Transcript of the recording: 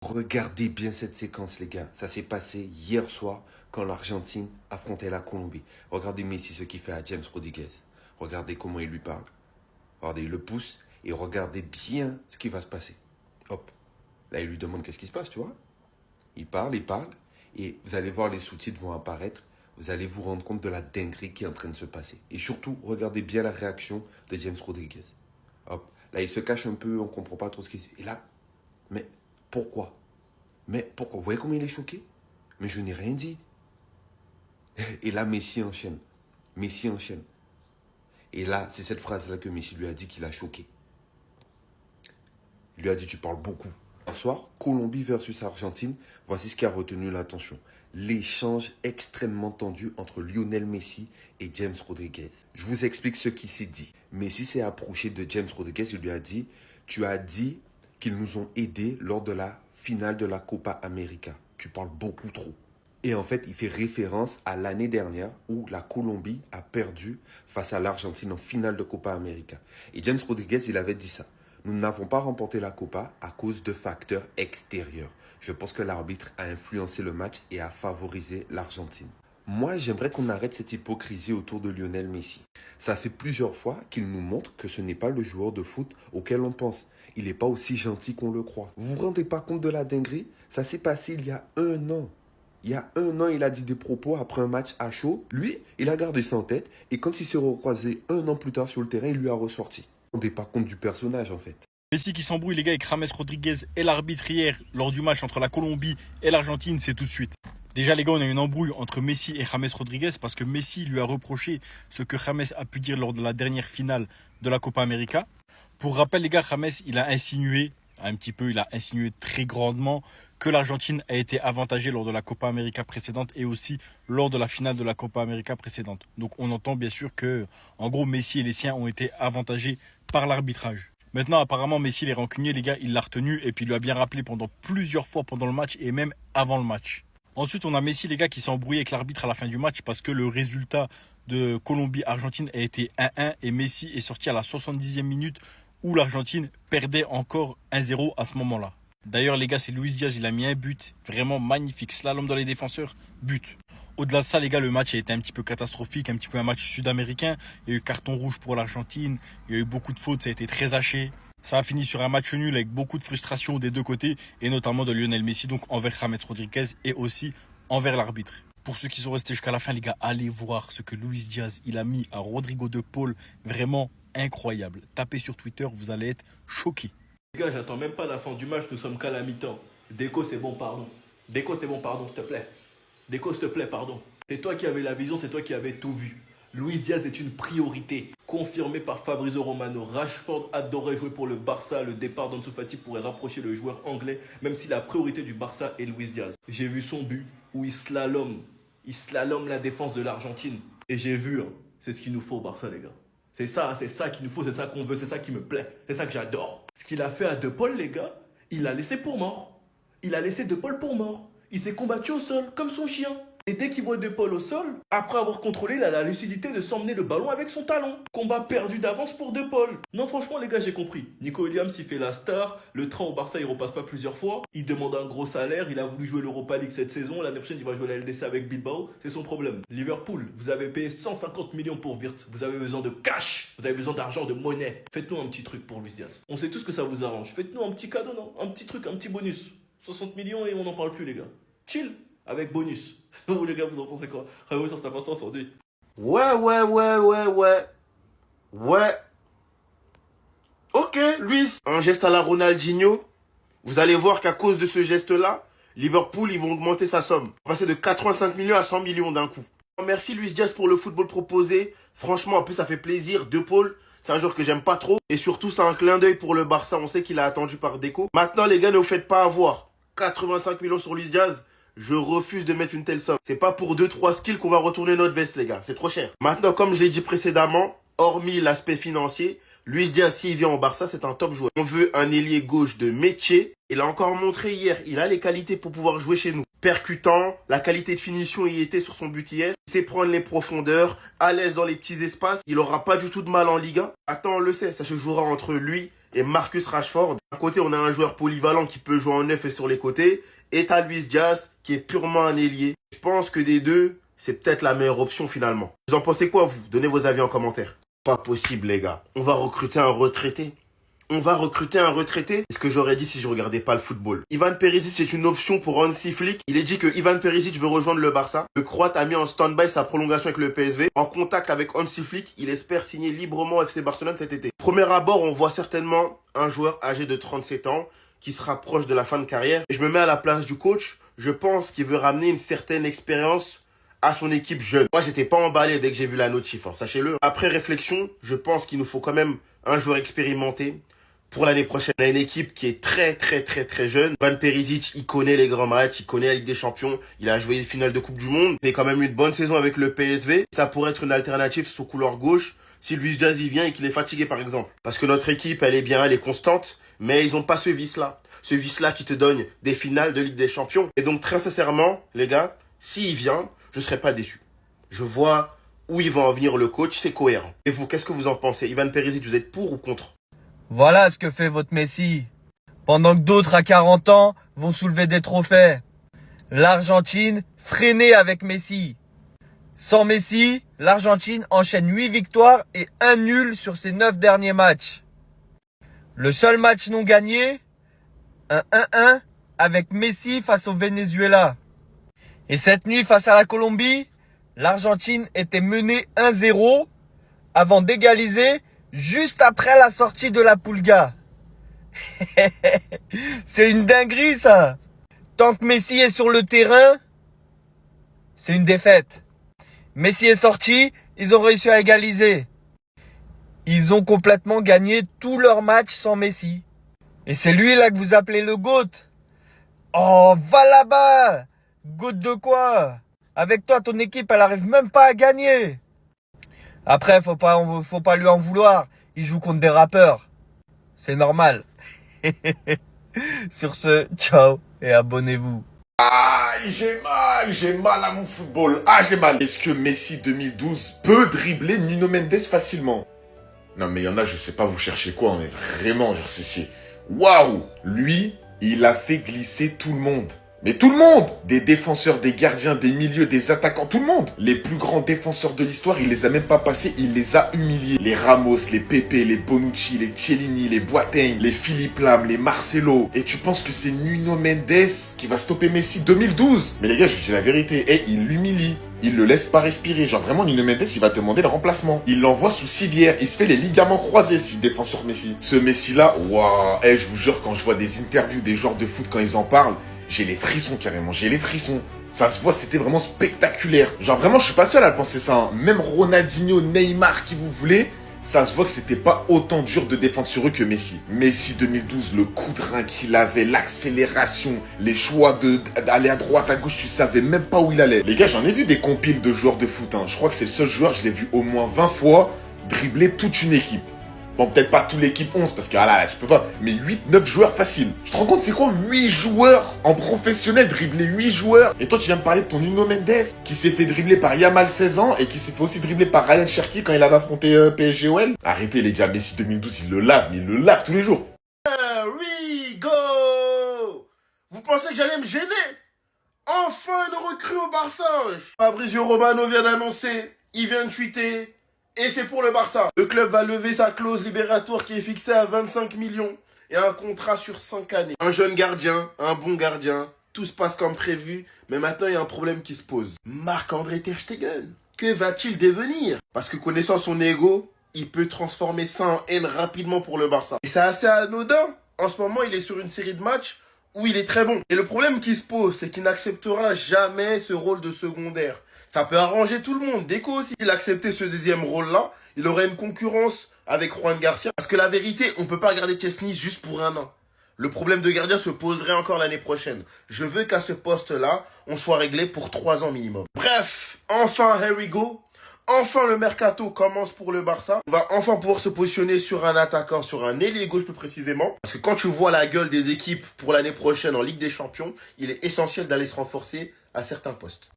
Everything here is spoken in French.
Regardez bien cette séquence, les gars. Ça s'est passé hier soir quand l'Argentine affrontait la Colombie. Regardez Messi ce qu'il fait à James Rodriguez. Regardez comment il lui parle. Regardez, il le pousse et regardez bien ce qui va se passer. Hop. Là, il lui demande qu'est-ce qui se passe, tu vois. Il parle. Et vous allez voir, les sous-titres vont apparaître. Vous allez vous rendre compte de la dinguerie qui est en train de se passer. Et surtout, regardez bien la réaction de James Rodriguez. Hop. Là, il se cache un peu, on ne comprend pas trop ce qui se passe. Et là, mais pourquoi? Mais pourquoi? Vous voyez comment il est choqué? Mais je n'ai rien dit. Et là, Messi enchaîne. Messi enchaîne. Et là, c'est cette phrase-là que Messi lui a dit qu'il a choqué. Il lui a dit, tu parles beaucoup. Ce soir, Colombie versus Argentine, voici ce qui a retenu l'attention. L'échange extrêmement tendu entre Lionel Messi et James Rodriguez. Je vous explique ce qui s'est dit. Messi s'est approché de James Rodriguez, il lui a dit, tu as dit qu'ils nous ont aidés lors de la finale de la Copa América. Tu parles beaucoup trop. Et en fait, il fait référence à l'année dernière où la Colombie a perdu face à l'Argentine en finale de Copa América. Et James Rodriguez, il avait dit ça. Nous n'avons pas remporté la Copa à cause de facteurs extérieurs. Je pense que l'arbitre a influencé le match et a favorisé l'Argentine. Moi, j'aimerais qu'on arrête cette hypocrisie autour de Lionel Messi. Ça fait plusieurs fois qu'il nous montre que ce n'est pas le joueur de foot auquel on pense. Il n'est pas aussi gentil qu'on le croit. Vous vous rendez pas compte de la dinguerie? Ça s'est passé il y a 1 an. Il y a 1 an, il a dit des propos après un match à chaud. Lui, il a gardé ça en tête. Et quand il s'est recroisé 1 an plus tard sur le terrain, il lui a ressorti. Vous vous rendez pas compte du personnage, en fait. Messi qui s'embrouille, les gars, avec James Rodriguez et l'arbitre hier lors du match entre la Colombie et l'Argentine, c'est tout de suite. Déjà, les gars, on a une embrouille entre Messi et James Rodriguez parce que Messi lui a reproché ce que James a pu dire lors de la dernière finale de la Copa América. Pour rappel, les gars, James, il a insinué très grandement que l'Argentine a été avantagée lors de la Copa América précédente et aussi lors de la finale de la Copa América précédente. Donc, on entend bien sûr que, en gros, Messi et les siens ont été avantagés par l'arbitrage. Maintenant, apparemment, Messi, les rancuniers, les gars, il l'a retenu et puis il lui a bien rappelé pendant plusieurs fois pendant le match et même avant le match. Ensuite, on a Messi, les gars, qui s'est embrouillé avec l'arbitre à la fin du match parce que le résultat de Colombie-Argentine a été 1-1 et Messi est sorti à la 70e minute où l'Argentine perdait encore 1-0 à ce moment-là. D'ailleurs, les gars, c'est Luis Diaz, il a mis un but vraiment magnifique, slalom dans les défenseurs, but. Au-delà de ça, les gars, le match a été un petit peu catastrophique, un petit peu un match sud-américain. Il y a eu carton rouge pour l'Argentine, il y a eu beaucoup de fautes, ça a été très haché. Ça a fini sur un match nul avec beaucoup de frustration des deux côtés, et notamment de Lionel Messi, donc envers James Rodriguez et aussi envers l'arbitre. Pour ceux qui sont restés jusqu'à la fin, les gars, allez voir ce que Luis Diaz il a mis à Rodrigo de Paul, vraiment incroyable. Tapez sur Twitter, vous allez être choqués. Les gars, j'attends même pas la fin du match, nous sommes qu'à la mi-temps. Déco, c'est bon, pardon. Déco, c'est bon, pardon, s'il te plaît. Déco, s'il te plaît, pardon. C'est toi qui avais la vision, c'est toi qui avais tout vu. Luis Diaz est une priorité, confirmé par Fabrizio Romano. Rashford adorait jouer pour le Barça. Le départ d'Ansu Fati pourrait rapprocher le joueur anglais, même si la priorité du Barça est Luis Diaz. J'ai vu son but où il slalome la défense de l'Argentine. Et j'ai vu, c'est ce qu'il nous faut au Barça, les gars. C'est ça qu'il nous faut, c'est ça qu'on veut, c'est ça qui me plaît, c'est ça que j'adore. Ce qu'il a fait à De Paul, les gars, il l'a laissé pour mort. Il a laissé De Paul pour mort. Il s'est combattu au sol, comme son chien. Et dès qu'il voit De Paul au sol, après avoir contrôlé, il a la lucidité de s'emmener le ballon avec son talon. Combat perdu d'avance pour De Paul. Non, franchement, les gars, j'ai compris. Nico Williams, il fait la star. Le train au Barça, il repasse pas plusieurs fois. Il demande un gros salaire. Il a voulu jouer l'Europa League cette saison. L'année prochaine, il va jouer la LDC avec Bilbao. C'est son problème. Liverpool, vous avez payé 150 millions pour Wirtz. Vous avez besoin de cash. Vous avez besoin d'argent, de monnaie. Faites-nous un petit truc pour Luis Diaz. On sait tous que ça vous arrange. Faites-nous un petit cadeau, non? Un petit truc, un petit bonus. 60 millions et on n'en parle plus, les gars. Chill. Avec bonus. Vous les gars, vous en pensez quoi? Raymond sur cette patience, on dit. Ouais. Ok, Luis, un geste à la Ronaldinho. Vous allez voir qu'à cause de ce geste-là, Liverpool, ils vont augmenter sa somme. Passer de 85 millions à 100 millions d'un coup. Merci Luis Diaz pour le football proposé. Franchement, en plus, ça fait plaisir. De Paul, c'est un joueur que j'aime pas trop. Et surtout, c'est un clin d'œil pour le Barça. On sait qu'il a attendu par Deco. Maintenant, les gars, ne vous faites pas avoir. 85 millions sur Luis Diaz. Je refuse de mettre une telle somme. C'est pas pour 2-3 skills qu'on va retourner notre veste, les gars. C'est trop cher. Maintenant, comme je l'ai dit précédemment, hormis l'aspect financier, Luis Diaz, s'il vient au Barça, c'est un top joueur. On veut un ailier gauche de métier. Il a encore montré hier, il a les qualités pour pouvoir jouer chez nous. Percutant, la qualité de finition y était sur son but hier. Il sait prendre les profondeurs, à l'aise dans les petits espaces. Il aura pas du tout de mal en Liga. Attends, on le sait, ça se jouera entre lui et Marcus Rashford. D'un côté, on a un joueur polyvalent qui peut jouer en neuf et sur les côtés. Et t'as Luis Diaz qui est purement un ailier. Je pense que des deux, c'est peut-être la meilleure option finalement. Vous en pensez quoi vous? Donnez vos avis en commentaire. Pas possible les gars. On va recruter un retraité. C'est ce que j'aurais dit si je regardais pas le football. Ivan Perisic est une option pour Hansi Flick. Il est dit que Ivan Perisic veut rejoindre le Barça. Le Croate a mis en stand-by sa prolongation avec le PSV. En contact avec Hansi Flick, il espère signer librement FC Barcelone cet été. Premier abord, on voit certainement un joueur âgé de 37 ans qui se rapproche de la fin de carrière. Et je me mets à la place du coach. Je pense qu'il veut ramener une certaine expérience à son équipe jeune. Moi, j'étais pas emballé dès que j'ai vu la notif, sachez-le. Après réflexion, je pense qu'il nous faut quand même un joueur expérimenté. Pour l'année prochaine, on a une équipe qui est très jeune. Ivan Perisic, il connaît les grands matchs, il connaît la Ligue des Champions, il a joué les finales de Coupe du Monde. Il fait quand même une bonne saison avec le PSV. Ça pourrait être une alternative sous couloir gauche si Luis Diaz y vient et qu'il est fatigué par exemple. Parce que notre équipe, elle est bien, elle est constante, mais ils ont pas ce vice-là. Ce vice-là qui te donne des finales de Ligue des Champions. Et donc très sincèrement, les gars, s'il vient, je serai pas déçu. Je vois où il va en venir le coach, c'est cohérent. Et vous, qu'est-ce que vous en pensez? Ivan Perisic, vous êtes pour ou contre? Voilà ce que fait votre Messi. Pendant que d'autres à 40 ans vont soulever des trophées. L'Argentine freinée avec Messi. Sans Messi, l'Argentine enchaîne 8 victoires et 1 nul sur ses 9 derniers matchs. Le seul match non gagné, un 1-1 avec Messi face au Venezuela. Et cette nuit face à la Colombie, l'Argentine était menée 1-0 avant d'égaliser juste après la sortie de la Pulga. C'est une dinguerie ça. Tant que Messi est sur le terrain, c'est une défaite. Messi est sorti, ils ont réussi à égaliser. Ils ont complètement gagné tous leurs matchs sans Messi. Et c'est lui là que vous appelez le GOAT. Oh, va là-bas. GOAT de quoi? Avec toi, ton équipe, elle arrive même pas à gagner. Après, faut pas lui en vouloir. Il joue contre des rappeurs. C'est normal. Sur ce, ciao et abonnez-vous. Ah, j'ai mal à mon football. Ah, j'ai mal. Est-ce que Messi 2012 peut dribbler Nuno Mendes facilement? Non, mais il y en a, je sais pas, vous cherchez quoi, mais vraiment, genre, c'est... Waouh! Lui, il a fait glisser tout le monde. Mais tout le monde! Des défenseurs, des gardiens, des milieux, des attaquants, tout le monde! Les plus grands défenseurs de l'histoire, il les a même pas passés, il les a humiliés. Les Ramos, les Pepe, les Bonucci, les Chiellini, les Boateng, les Philippe Lam, les Marcelo. Et tu penses que c'est Nuno Mendes qui va stopper Messi 2012? Mais les gars, je vous dis la vérité, il l'humilie. Il le laisse pas respirer. Genre vraiment, Nuno Mendes, il va demander le remplacement. Il l'envoie sous civière. Il se fait les ligaments croisés s'il défend sur Messi. Ce Messi-là, waouh. Je vous jure, quand je vois des interviews des joueurs de foot quand ils en parlent, j'ai les frissons carrément. J'ai les frissons. Ça se voit, c'était vraiment spectaculaire. Genre vraiment, je suis pas seul à le penser ça. Hein. Même Ronaldinho, Neymar, qui vous voulez, ça se voit que c'était pas autant dur de défendre sur eux que Messi. Messi 2012, le coup de rein qu'il avait, l'accélération, les choix d'aller à droite, à gauche, tu savais même pas où il allait. Les gars, j'en ai vu des compiles de joueurs de foot. Hein. Je crois que c'est le seul joueur, je l'ai vu au moins 20 fois dribbler toute une équipe. Bon, peut-être pas toute l'équipe 11, parce que là, tu peux pas. Mais 8-9 joueurs faciles. Tu te rends compte, c'est quoi 8 joueurs en professionnel, dribbler 8 joueurs? Et toi, tu viens me parler de ton Nuno Mendes, qui s'est fait dribbler par Yamal 16 ans, et qui s'est fait aussi dribbler par Ryan Cherki quand il avait affronté PSG-OL. Arrêtez les gars, Messi 2012, il le lave, mais il le lave tous les jours. Here we go! Vous pensez que j'allais me gêner? Enfin une recrue au Barça! Fabrizio Romano vient d'annoncer, il vient de tweeter, et c'est pour le Barça. Le club va lever sa clause libératoire qui est fixée à 25 millions et un contrat sur 5 années. Un jeune gardien, un bon gardien, tout se passe comme prévu, mais maintenant il y a un problème qui se pose. Marc-André Ter Stegen, que va-t-il devenir? Parce que connaissant son ego, il peut transformer ça en haine rapidement pour le Barça. Et c'est assez anodin. En ce moment, il est sur une série de matchs où il est très bon. Et le problème qui se pose, c'est qu'il n'acceptera jamais ce rôle de secondaire. Ça peut arranger tout le monde. Deco aussi, il acceptait ce deuxième rôle-là, il aurait une concurrence avec Juan Garcia. Parce que la vérité, on peut pas garder Chesney juste pour un an. Le problème de gardien se poserait encore l'année prochaine. Je veux qu'à ce poste-là, on soit réglé pour 3 ans minimum. Bref, enfin, here we go. Enfin, le mercato commence pour le Barça. On va enfin pouvoir se positionner sur un attaquant, sur un ailier gauche plus précisément. Parce que quand tu vois la gueule des équipes pour l'année prochaine en Ligue des Champions, il est essentiel d'aller se renforcer à certains postes.